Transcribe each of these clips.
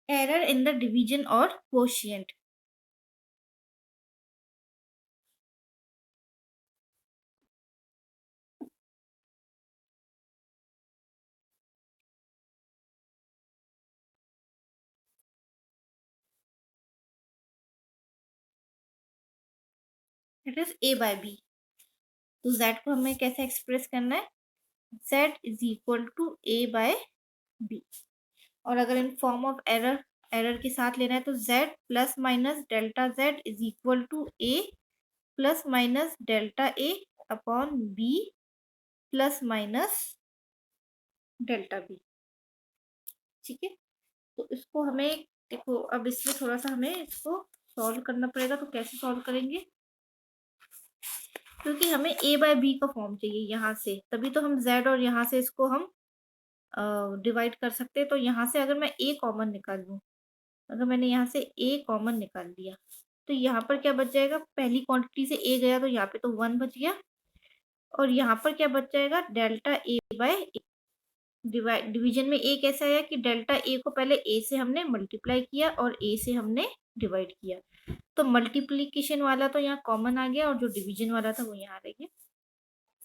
error in the division or quotient. It is a by b. तो z को हमें कैसे एक्सप्रेस करना है, z is equal to a by b। और अगर इन फॉर्म ऑफ एरर के साथ लेना है तो z plus minus delta z is equal to a plus minus delta a upon b plus minus delta b। ठीक है, तो इसको हमें देखो, अब इसमें थोड़ा सा हमें इसको सॉल्व करना पड़ेगा। तो कैसे सॉल्व करेंगे, क्योंकि हमें a बाय b का फॉर्म चाहिए यहाँ से, तभी तो हम z और यहाँ से इसको हम डिवाइड कर सकते हैं। तो यहाँ से अगर मैं a कॉमन निकाल लूँ, अगर मैंने यहाँ से a कॉमन निकाल लिया तो यहाँ पर क्या बच जाएगा, पहली क्वांटिटी से a गया तो यहाँ पे तो 1 बच गया, और यहाँ पर क्या बच जाएगा, delta a by a। Division में a कैसे आया कि डेल्टा a को पहले a से हमने मल्टीप्लाई किया और a से हमने डिवाइड किया। तो मल्टीप्लीकेशन वाला तो यहाँ कॉमन आ गया और जो डिवीजन वाला था वो यहाँ रह गया।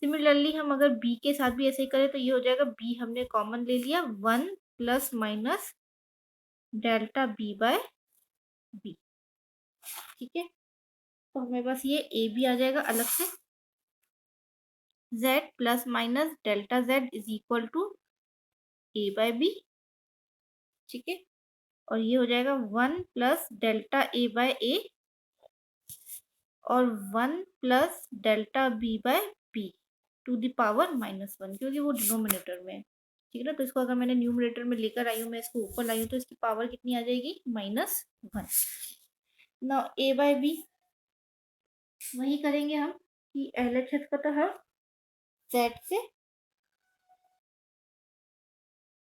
सिमिलरली हम अगर b के साथ भी ऐसे ही करें तो ये हो जाएगा, b हमने कॉमन ले लिया, 1 plus minus delta b by b। ठीक है, तो हमें बस ये a भी आ जाएगा अलग से, z plus minus delta z is equal to a by b। ठीक है, और ये हो जाएगा 1 plus delta a by a और 1 plus delta b by b to the power -1, क्योंकि वो डिनोमिनेटर में है। ठीक है ना, तो इसको अगर मैंने न्यूमरेटर में लेकर आई हूँ, मैं इसको ऊपर लाई हूँ, तो इसकी पावर कितनी आ जाएगी, -1। ना a बाय b वही करेंगे हम कि LHS का तो हम z से,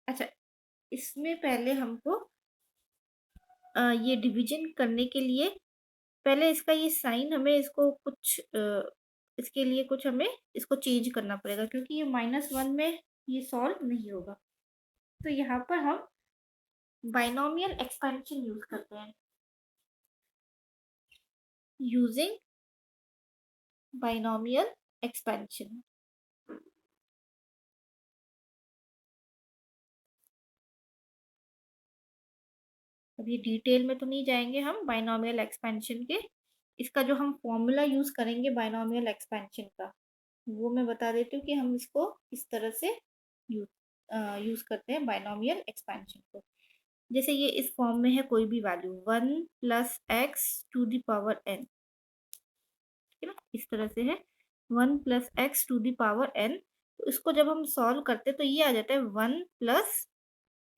अच्छा इसमें पहले हमको ये डिवीजन करने के लिए पहले इसका ये साइन हमें इसको कुछ इसके लिए कुछ हमें इसको चेंज करना पड़ेगा, क्योंकि ये -1 में ये सॉल्व नहीं होगा। तो यहाँ पर हम बाइनोमियल एक्सपेंशन यूज करते हैं, यूजिंग बाइनोमियल एक्सपेंशन। अभी डिटेल में तो नहीं जाएंगे हम बाइनोमियल एक्सपेंशन के, इसका जो हम फॉर्मूला यूज करेंगे बाइनोमियल एक्सपेंशन का वो मैं बता देती हूँ कि हम इसको किस तरह से यूज करते हैं बाइनोमियल एक्सपेंशन को। जैसे ये इस फॉर्म में है, कोई भी value 1 plus x to the power n, ठीक है ना, इस तरह से है 1 plus x to the power n। तो इसको जब हम सॉल्व करते हैं तो ये आ जाता है 1 प्लस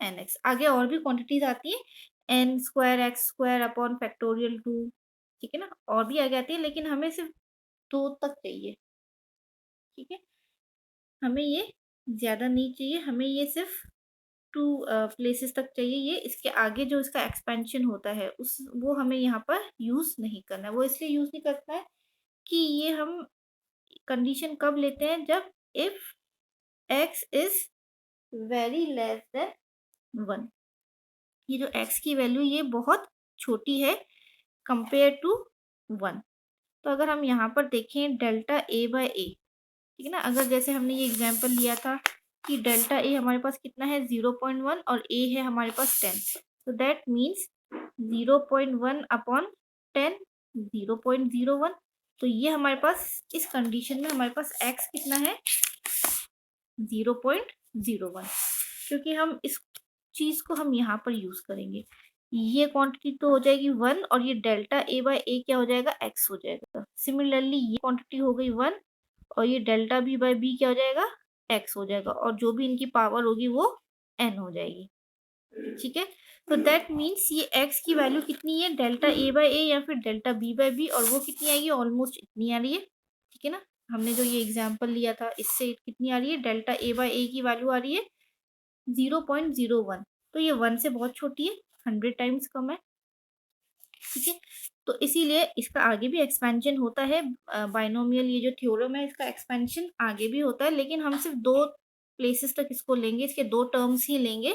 एन एक्स। आगे और भी क्वांटिटीज आती है, n square x square upon factorial 2, ठीक है ना, और भी आगे आती है, लेकिन हमें सिर्फ 2 तक चाहिए। ठीक है, हमें ये ज्यादा नहीं चाहिए, हमें ये सिर्फ 2 प्लेसेस तक चाहिए। ये इसके आगे जो इसका एक्सपेंशन होता है उस वो हमें यहाँ पर यूज नहीं करना है। वो इसलिए यूज नहीं करना है कि ये हम कंडीशन कब लेते हैं, जब if x is very less than 1। ये जो x की वैल्यू ये बहुत छोटी है कंपेयर टू 1। तो अगर हम यहाँ पर देखें डेल्टा a बाय a, ठीक है ना, अगर जैसे हमने ये एग्जांपल लिया था कि डेल्टा a हमारे पास कितना है 0.1 और a है हमारे पास 10, तो दैट मीन्स 0.1 अपॉन 10 0.01। तो ये हमारे पास इस कंडीशन में हमारे पास x कितना है 0.01, क्योंकि हम इस चीज को हम यहाँ पर यूज करेंगे। ये क्वांटिटी तो हो जाएगी 1 और ये डेल्टा a बाय a क्या हो जाएगा, x हो जाएगा। सिमिलरली ये क्वांटिटी हो गई 1 और ये डेल्टा b बाय b क्या हो जाएगा, x हो जाएगा, और जो भी इनकी पावर होगी वो n हो जाएगी। ठीक है, तो दैट मीन्स ये x की वैल्यू कितनी है, डेल्टा a बाय a या फिर डेल्टा b बाय b, और वो कितनी आएगी, ऑलमोस्ट इतनी आ रही है। ठीक है ना, हमने जो ये एग्जाम्पल लिया था इससे कितनी आ रही है, डेल्टा a बाय a की वैल्यू आ रही है 0.01। तो ये 1 से बहुत छोटी है, 100 टाइम्स कम है। ठीक है, तो इसीलिए इसका आगे भी एक्सपेंशन होता है। बाइनोमियल ये जो थ्योरम है इसका एक्सपेंशन आगे भी होता है, लेकिन हम सिर्फ 2 प्लेसेस तक इसको लेंगे, इसके 2 टर्म्स ही लेंगे।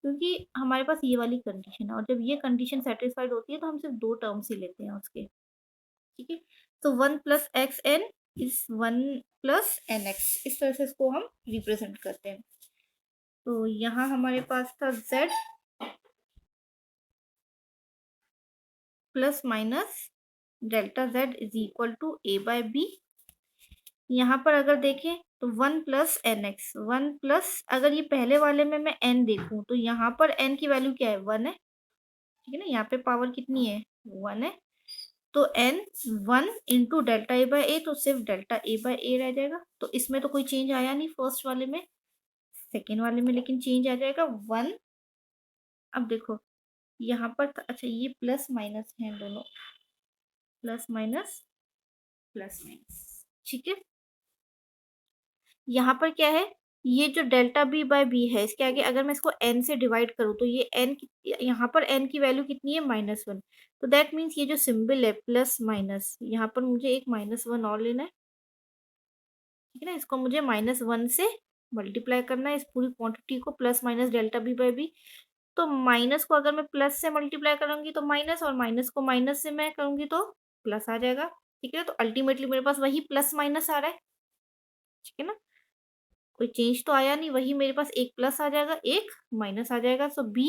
क्योंकि हमारे पास ये वाली कंडीशन है और जब ये कंडीशन सैटिस्फाइड होती है तो हम सिर्फ 2 टर्म्स ही लेते हैं उसके, ठीक है? तो 1 plus x n is 1 plus n x, इस तरह से इसको हम रिप्रेज़ेंट करते हैं। तो यहाँ हमारे पास था z plus minus delta z is equal to a by b। यहाँ पर अगर देखें तो 1 प्लस एन एक्स, 1 प्लस अगर ये पहले वाले में मैं n देखूँ तो यहाँ पर n की वैल्यू क्या है? 1 है, ठीक है ना? यहाँ पे पावर कितनी है? 1 है। तो n 1 into delta A by ए, तो सिर्फ डेल्टा ए बाय ए रह जाएगा। तो इसमें तो कोई चेंज आया नहीं फर्स्ट वाले में, सेकेंड वाले में लेकिन चेंज आ जाएगा 1। अब देखो यहाँ पर अच्छा ये प्लस माइनस है दोनों, प्लस माइनस प्लस माइनस, ठीक है। यहाँ पर क्या है, ये जो डेल्टा बी बाय बी है इसके आगे अगर मैं इसको n से डिवाइड करूँ तो ये n यहाँ पर n की वैल्यू कितनी है? -1। तो दैट मीन्स ये जो सिंबल है प्लस माइनस, यहाँ पर मुझे एक -1 और लेना है, ठीक है ना? इसको मुझे -1 से मल्टीप्लाई करना है इस पूरी क्वांटिटी को, plus minus delta B by b. तो माइनस को अगर मैं प्लस से मल्टीप्लाई करूँगी तो माइनस, और माइनस को माइनस से मैं करूँगी तो प्लस आ जाएगा, ठीक है? तो अल्टीमेटली मेरे पास वही प्लस माइनस आ रहा है, ठीक है ना? कोई चेंज तो आया नहीं, वही मेरे पास एक प्लस आ जाएगा, एक माइनस आ जाएगा। So B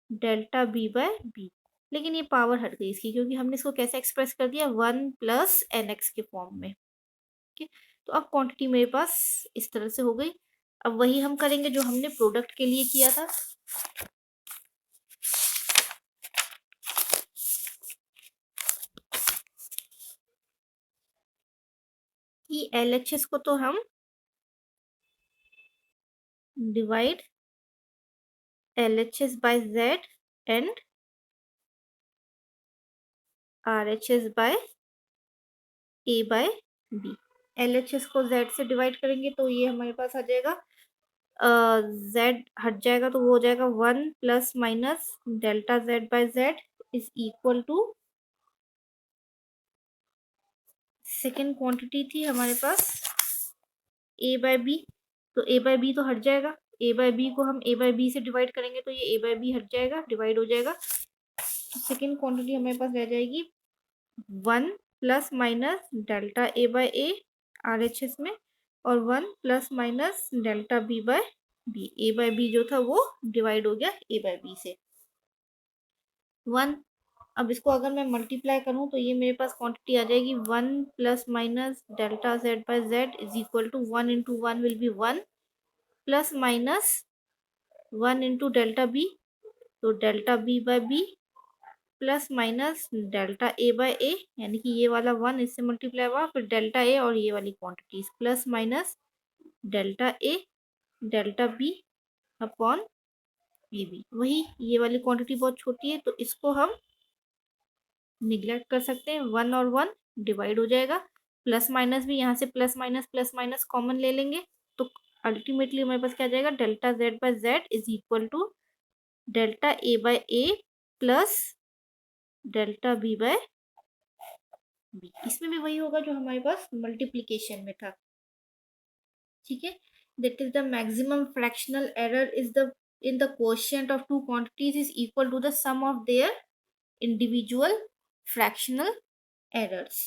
delta B by B. लेकिन ये पावर हट गई इसकी क्योंकि हमने इसको कैसे एक्सप्रेस कर दिया? 1 प्लस एन एक्स के फॉर्म में, ठीक है? तो अब क्वांटिटी मेरे पास इस तरह से हो गई। अब वही हम करेंगे जो हमने प्रोडक्ट के लिए किया था। कि एलएचएस को तो हम divide LHS by Z and RHS by A by B। LHS को Z से डिवाइड करेंगे तो ये हमारे पास आ जाएगा Z हट जाएगा तो वो हो जाएगा 1 plus minus delta Z by Z is equal to, second quantity थी हमारे पास A बाय B, तो A बाय B तो हट जाएगा, A बाय B को हम A बाय B से डिवाइड करेंगे तो ये A बाय B हट जाएगा, डिवाइड हो जाएगा। सेकेंड क्वांटिटी हमारे पास रह जाएगी 1 plus minus delta A by A R H S में, और 1 plus minus delta B by B. A by B जो था वो डिवाइड हो गया ए बाय बी से 1। अब इसको अगर मैं मल्टीप्लाई करूं तो ये मेरे पास क्वांटिटी आ जाएगी 1 plus minus delta Z by Z is equal to 1 into 1 will be 1 plus minus 1 into delta B, तो delta B by B plus minus delta A by A, यानी कि ये वाला 1 इससे मल्टीप्लाई हुआ, फिर डेल्टा ए और ये वाली quantities plus minus delta a delta b upon a b. वही ये वाली क्वांटिटी बहुत छोटी है तो इसको हम निग्लेक्ट कर सकते हैं, 1 और 1 डिवाइड हो जाएगा, प्लस माइनस भी यहाँ से प्लस माइनस कॉमन ले लेंगे तो अल्टीमेटली हमारे पास क्या आ जाएगा? Delta Z by Z is equal to delta A by a plus delta B by b. इसमें भी वही होगा जो हमारे पास मल्टीप्लिकेशन में था, ठीक है। That is the maximum fractional error is the in the quotient of two quantities is equal to the sum of their individual fractional errors।